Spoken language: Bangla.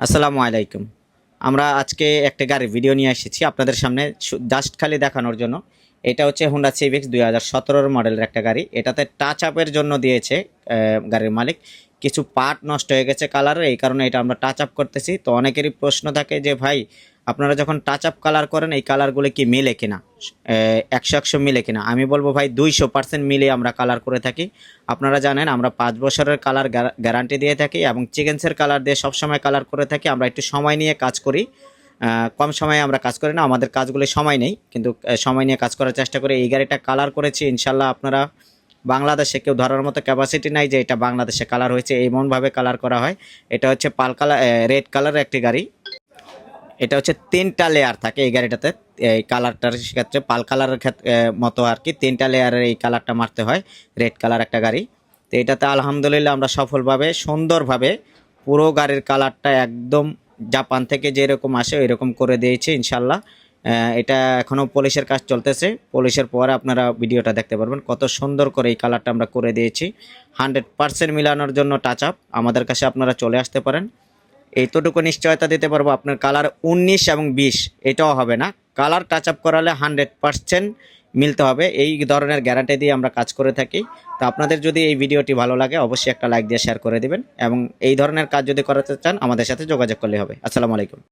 আসসালামু আলাইকুম। আমরা আজকে একটা গাড়ির ভিডিও নিয়ে এসেছি আপনাদের সামনে জাস্ট খালি দেখানোর জন্য। এটা হচ্ছে হোন্ডা সিভিক্স 2017 মডেলের একটা গাড়ি। এটাতে টাচ আপের জন্য দিয়েছে গাড়ির মালিক। কিছু পার্ট নষ্ট হয়ে গেছে কালারের, এই কারণে এটা আমরা টাচ আপ করতেছি। তো অনেকেরই প্রশ্ন থাকে যে ভাই আপনারা যখন টাচ আপ কালার করেন এই কালারগুলো কি মিলে কিনা, 100 মিলে কিনা। আমি বলবো ভাই 200% মিলে আমরা কালার করে থাকি। আপনারা জানেন আমরা 5 বছরের কালার গ্যারান্টি দিয়ে থাকি এবং চিকেন্সের কালার দিয়ে সবসময় কালার করে থাকি। আমরা একটু সময় নিয়ে কাজ করি, কম সময়ে আমরা কাজ করি না। আমাদের কাজগুলো সময় নেই, কিন্তু সময় নিয়ে কাজ করার চেষ্টা করি। এই গাড়িটা কালার করেছি ইনশাল্লাহ। আপনারা বাংলাদেশে কেউ ধরার মতো ক্যাপাসিটি নাই যে এটা বাংলাদেশে কালার হয়েছে, এমনভাবে কালার করা হয়। এটা হচ্ছে পাল কালার, রেড কালারের একটি গাড়ি। এটা হচ্ছে 3টা লেয়ার থাকে এই গাড়িটাতে। এই কালারটার ক্ষেত্রে পাল কালারের ক্ষেত্রে মতো আর কি 3টা লেয়ারের এই কালারটা মারতে হয়। রেড কালার একটা গাড়ি। তো এটাতে আলহামদুলিল্লাহ আমরা সফলভাবে সুন্দরভাবে পুরো গাড়ির কালারটা একদম জাপান থেকে যেরকম আসে ওইরকম করে দিয়েছি ইনশাল্লাহ। এটা এখনও পলিশের কাজ চলতেছে। পলিশের পরে আপনারা ভিডিওটা দেখতে পারবেন কত সুন্দর করে এই কালারটা আমরা করে দিয়েছি। 100% মিলানোর জন্য টাচ আপ আমাদের কাছে আপনারা চলে আসতে পারেন। এইতটুকু নিশ্চয়তা দিতে পারবো আপনার কালার 19 এবং 20 এটাও হবে না। কালার টাচ আপ করালে 100% মিলতে হবে, এই ধরনের গ্যারান্টি দিয়ে আমরা কাজ করে থাকি। তো আপনাদের যদি এই ভিডিওটি ভালো লাগে অবশ্যই একটা লাইক দিয়ে শেয়ার করে দিবেন এবং এই ধরনের কাজ যদি করাতে চান আমাদের সাথে যোগাযোগ করলে হবে। আসসালামু আলাইকুম।